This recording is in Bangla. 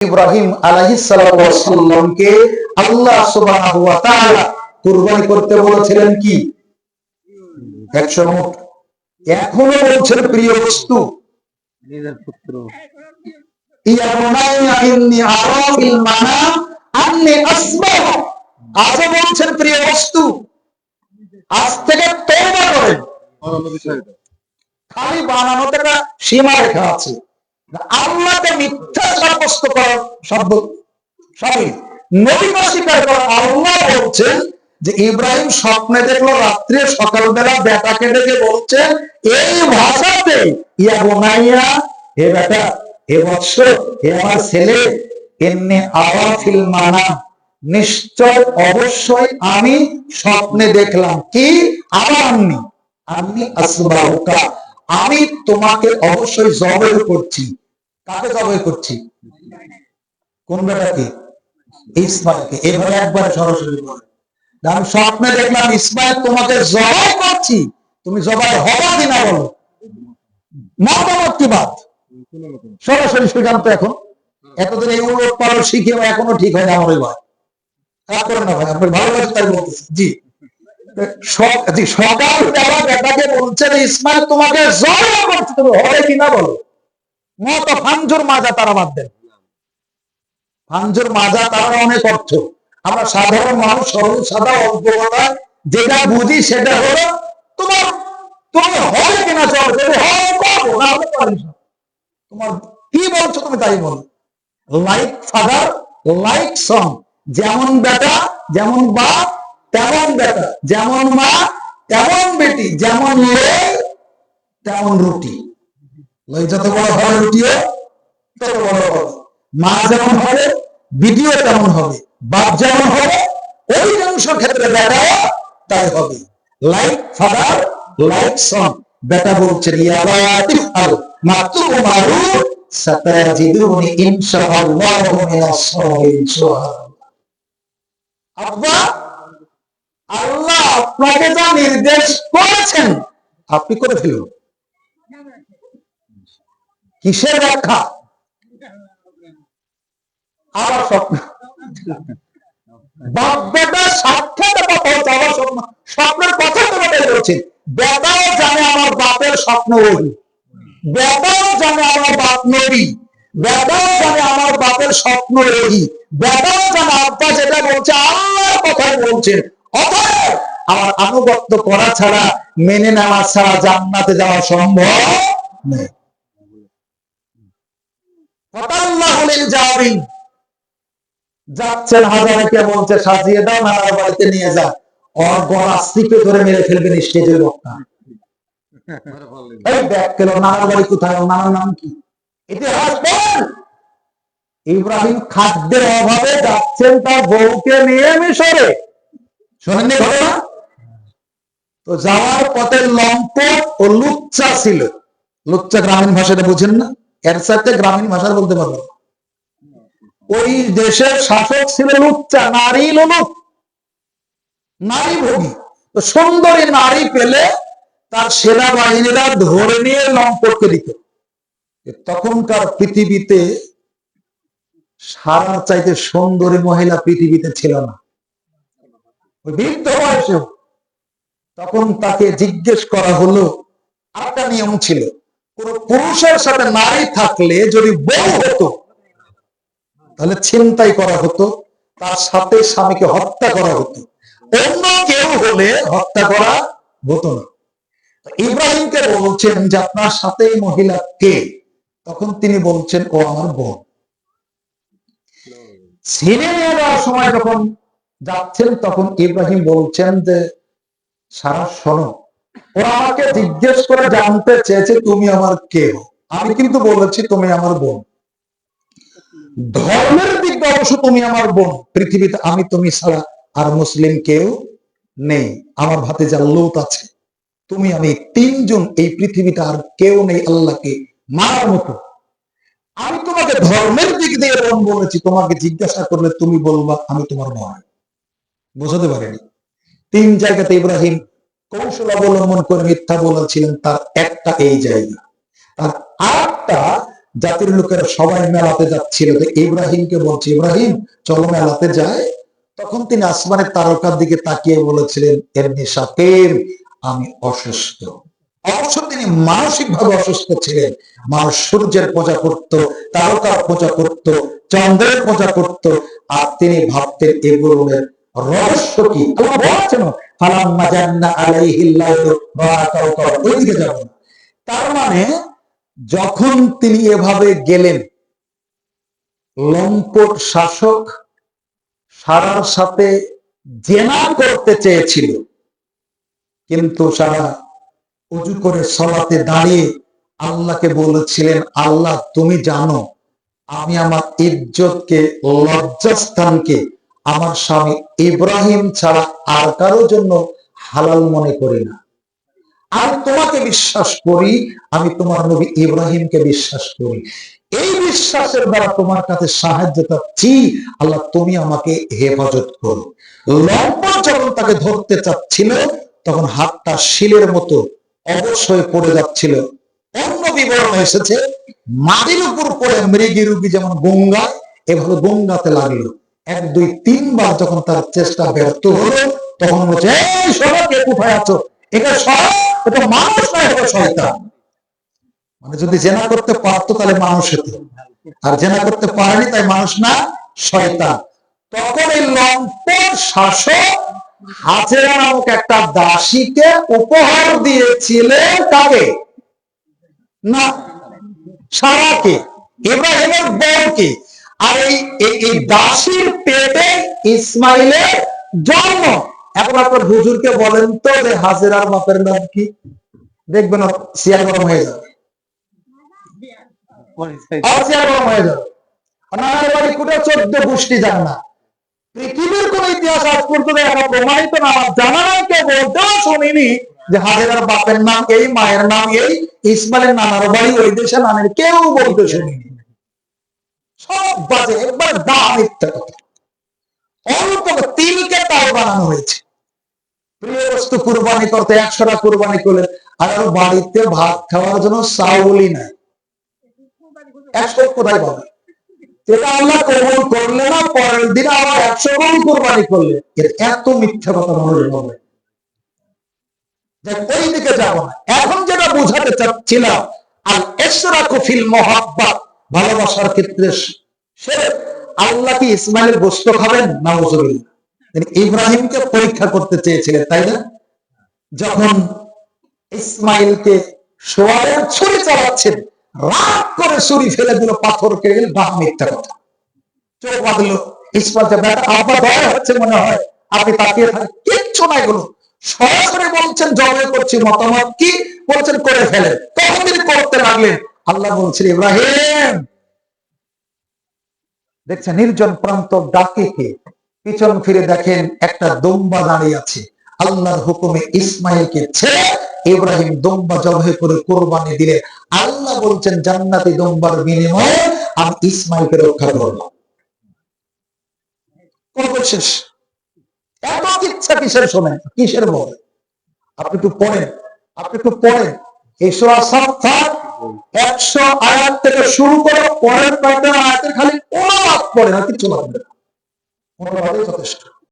ইব্রাহিম আলাইহিস সালামকে আল্লাহ সুবহানাহু ওয়া তাআলা কুরবানি করতে বলেছিলেন কি 100 উট। এখনো বলছেন প্রিয় বস্তু নিজের পুত্র ইয়া বুনাইয়া ইন্নী আরা ফিল মানাম আন্নী আসবাহু। আজও বলছেন প্রিয় বস্তু, আজ থেকে তওবা করেন। খালি বানানোতে একটা সীমা রেখা আছে, আল্লাহকে মিথ্যা সাব্যস্ত করার শব্দ সবই নবীকে স্বীকার করা। আল্লাহ বলছেন যে ইব্রাহিম স্বপ্নে দেখলো রাত্রে, সকালবেলা বেটাকে ডেকে বলছেন এই ভাষাতে, ইয়া বুনাইয়া, হে বেটা, হে বৎস, হে আমার ছেলে, ইন্নী আরা ফিল মানাম, নিশ্চয় অবশ্যই আমি স্বপ্নে দেখলাম কি, আন্নী আসবাহুকা, আমি তোমাকে অবশ্যই জবাই করছি। কাকে জবাই করছি? কোন বেটাকে? ইসমাইলকে। এভাবে একবার সরাসরি বলে, আমি স্বপ্নে দেখলাম ইসমাইল তোমাকে জবাই করছি, তুমি জবাই হবা কিনা বলো। মতামত কি বাদ, সরাসরি সিদ্ধান্ত। এখন এতদিন এই উলট পালট শিখে এখনো ঠিক হয় না আমার ভাই, কাজ করেন না ভাই, আপনার ভালো লাগে তাই বলতেছি। জি, সকালবেলা বেটাকে বলছেন ইসমাইল তোমাকে জবাই করছি, তুমি হবে কিনা বলো। মত ফাঞ্জুর মাজা তারা বাদ দেন। ফাঞ্জুর মাজা তারা অনেক অর্থ, আমরা সাধারণ মানুষ সরল সাদা অল্প কথা যেটা বুঝি সেটা হলো তোমার, তুমি হবে কিনা চলো, যদি হয় করবো, না হলে পারি না। তোমার কি বলছো তুমি তাই বলো। লাইক ফাদার লাইক সন, যেমন বেটা যেমন বাপ তেমন বেটা, যেমন মা তেমন বেটি, যেমন লই তেমন রুটি। লই যত বড় হবে রুটিও তত বড় হবে। মা যেমন হবে বিটিও তেমন হবে, বাপ যেমন হবে অধিকাংশ ক্ষেত্রে বেটাও তাই হবে। Like father like son. বেটা বলছেন ইয়া লাতিফ আল মাতুমারু সাতাজিদুনি ইনশাআল্লাহু মিনাস সাবিরিন। আব্বা, আল্লাহ আপনাকে যা নির্দেশ করেছেন আপনি করে ফেলুন। কিসের ব্যাখ্যা? আবার স্বপ্ন, বাপ বেটা সাক্ষাৎ কথা হচ্ছে। আবার স্বপ্নের কথা তো বেটাই বলছেন। বেটাও জানে আমার বাপের স্বপ্ন ওই, বেটাও জানে আমার বাপ নবী, বেটাও জানে আমার বাপের স্বপ্ন ওই, বেটাও জানে আব্বা যেটা বলছে আল্লাহর কথাই বলছেন। অতএব আমার আনুগত্য করা ছাড়া, মেনে নেওয়া ছাড়া জান্নাতে যাওয়া সম্ভব নয়। যাচ্ছেন হাজারিকে বলছে সাজিয়ে দাও, নানার বাড়িতে নিয়ে যা, ওর গলা চিপে ধরে মেরে ফেলবেন স্টেজের লোকটা। এই দেখ কেন নানার বাড়ি কোথায়, নানার নাম কি, ইতিহাস বলেন। ইব্রাহিম খাদ্যের অভাবে যাচ্ছেন তার বউকে নিয়ে মিশরে, শোনেননি ঘটনা? তো যাওয়ার পথে লম্পট ও লুচ্চা ছিল। লুচ্চা গ্রামীণ ভাষাটা বুঝেন না, এর সাথে গ্রামীণ ভাষা বলতে পারবো। ওই দেশের শাসক ছিল লুচ্চা, নারী লোলুপ, নারী ভোগী। তো সুন্দরী নারী পেলে তার সেনাবাহিনীরা ধরে নিয়ে লম্পটকে দিত। তখনকার পৃথিবীতে সারার চাইতে সুন্দরী মহিলা পৃথিবীতে ছিল না, ওই বৃদ্ধ বয়সেও। তখন তাকে জিজ্ঞেস করা হলো, একটা নিয়ম ছিল, কোন পুরুষের সাথে নারী থাকলে যদি বউ হতো তাহলে ছিনতাই করা হতো, তার সাথে স্বামীকে হত্যা করা হতো, অন্য কেউ হলে হত্যা করা হতো না। ইব্রাহিমকে বলছেন যে আপনার সাথে এই মহিলা কে? তখন তিনি বলছেন ও আমার বোন। ছেলে নিয়ে যাওয়ার সময় যখন যাচ্ছেন তখন ইব্রাহিম বলছেন যে সারা শোনো, ওরা আমাকে জিজ্ঞেস করে জানতে চেয়েছে তুমি আমার কে? আমি কিন্তু বলেছি তুমি আমার বোন। ধর্মের দিক দিয়ে অবশ্য তুমি আমার বোন, পৃথিবীতে আমি তুমি ছাড়া আর মুসলিম কেউ নেই। আমার ভাতিজা লূত আছে, তুমি আমি তিনজন, এই পৃথিবীতে আর কেউ নেই আল্লাহকে মারার মতো। আমি তোমাকে ধর্মের দিক দিয়ে বোন বলেছি, তোমাকে জিজ্ঞাসা করলে তুমি বলবা আমি তোমার বোন। বুঝতে পারেনি। তিন জায়গাতে ইব্রাহিম কৌশল অবলম্বন করে মিথ্যা বলেছিলেন, তার একটা এই জায়গা। আর আরেকটা জাতির লোকেরা সবাই মেলাতে যাচ্ছিল, তো ইব্রাহিমকে বলছে, ইব্রাহিম চলো মেলাতে যায়। তখন তিনি আসমানের তারকার দিকে তাকিয়ে বলেছিলেন, এমনি সাকের আমি অসুস্থ। অবশ্য তিনি মানসিক ভাবে অসুস্থ ছিলেন। মানুষ সূর্যের পূজা করত, তারকার পূজা করত, চন্দ্রের পূজা করত, আর তিনি ভাবতেন এগুলোর রহস্য কি। আল্লাহ বলছেন ফালাম্মা জান্না আলাইহিল লাইলু রাআ কাওকাবা, ওইদিকে যাব না। তার মানে যখন তিনি এভাবে গেলেন, লম্পট শাসক সারার সাথে জেনা করতে চেয়েছিল, কিন্তু সারা উজু করে সালাতে দাঁড়িয়ে আল্লাহকে বলেছিলেন, আল্লাহ তুমি জানো আমি আমার ইজ্জতকে, লজ্জাস্থানকে আমার স্বামী ইব্রাহিম ছাড়া আর কারোর জন্য হালাল মনে করি না। আমি তোমাকে বিশ্বাস করি, আমি তোমার নবী ইব্রাহিমকে বিশ্বাস করি। এই বিশ্বাসের দ্বারা তোমার কাছে সাহায্য চাচ্ছি, আল্লাহ তুমি আমাকে হেফাজত করো। লম্পট যখন তাকে ধরতে চাচ্ছিল, তখন হাতটা শিলের মতো অবশ্যই পড়ে যাচ্ছিল। অন্য বিবরণ এসেছে মাটির উপর পড়ে মৃগী রুগী যেমন গঙ্গায়, এভাবে গঙ্গাতে লাগলো। 1 2 3 বার যখন তার চেষ্টা ব্যর্থ হলো, তখন বলছে, এই শোনো, কে কোথায় আছো? এটা সব, এটা মানুষ নয়, এটা শয়তান। মানে যদি জেনা করতে পারতো তাহলে মানুষ হতো, আর জেনা করতে পারেনি তাই মানুষ না, শয়তান। তখন এই লম্পট শাসক হাজেরা নামক একটা দাসীকে উপহার দিয়েছিলেন, কাকে না, সারাকে, ইব্রাহিমের বোনকে। আর এই দাসীর পেটে ইসমাইলের জন্ম। এখন আপনার হুজুরকে বলেন তো যে হাজেরার বাপের নাম কি? দেখবেন সিয়ার গরম হয়ে যাবে, সিয়ার গরম হয়ে যাবে। ওনার বাড়ি কোটা 14 গোষ্ঠী যান না। পৃথিবীর কোন ইতিহাস আজ পর্যন্ত এখন প্রমাণিত না, জানা নাই, কেউ বলতেও শুনিনি যে হাজেরার বাপের নাম এই, মায়ের নাম এই, ইসমাইলের নানার বাড়ি ওই দেশে, নানের কেউ বলতে শুনিনি। সব বাজে, একবার দা মিথ্যা কথা। অল্প তিলকে তাল বানানো হয়েছে। প্রিয় বস্তু কুরবানি করতে 100টা কুরবানি করলেন, আর বাড়িতে ভাত খাওয়ার জন্য চাউলই নাই। 100 কোথায় পাবে? এটা আল্লাহ কবুল করলে না, পরের দিন আবার 100 গুণ কুরবানি করলে। এত মিথ্যা কথা মানুষ বলে। ওই দিকে যাব না। এখন যেটা বোঝাতে চাচ্ছিলাম, আল ইশরাকু ফিল মুহাব্বাত, ভালোবাসার ক্ষেত্রে সে আল্লাহ কি ইসমাইলের গোশত খাবেন? নাউজুবিল্লাহ। তিনি ইব্রাহিমকে পরীক্ষা করতে চেয়েছিলেন, তাই না? যখন ইসমাইলকে সোয়ারের ছুরি চালাচ্ছেন, রাগ করে ছুরি ফেলে দিল, পাথর কেড়ে গেল, ডাক মিথ্যা কথা। চোখ বাঁধলো ইসমাইলকে, বেটা আব্বা দয়া হচ্ছে মনে হয়, আপনি তাকিয়ে থাকেন, কিচ্ছু নাই গুলো। সরাসরি বলছেন জবাই করছি, মতামত কি বলছেন করে ফেলেন। তখন তিনি করতে লাগলেন। আল্লাহ বলছেন, ইব্রাহিম দেখছেন নির্জন প্রান্ত, ডাকে কে? পিছন ফিরে দেখেন একটা দুম্বা দাঁড়িয়ে আছে। আল্লাহর হুকুমে ইসমাইলকে ছেড়ে ইব্রাহিম দুম্বা জবাই করে কোরবানি দিলে আল্লাহ বলছেন, জান্নাতি দুম্বার বিনিময়ে আমি ইসমাইলকে রক্ষা করব। শেষ। এত ইচ্ছা কিসের? শোনেন, কিসের বল? আপনি একটু পড়েন, আপনি একটু পড়েন। এই সূরা সাফফাত 100 আয়াত থেকে শুরু করে পরের কয়েকটা আয়াতের খালি অনুবাদ পড়েন, আর কিছু লাগবে না, অনুবাদই যথেষ্ট।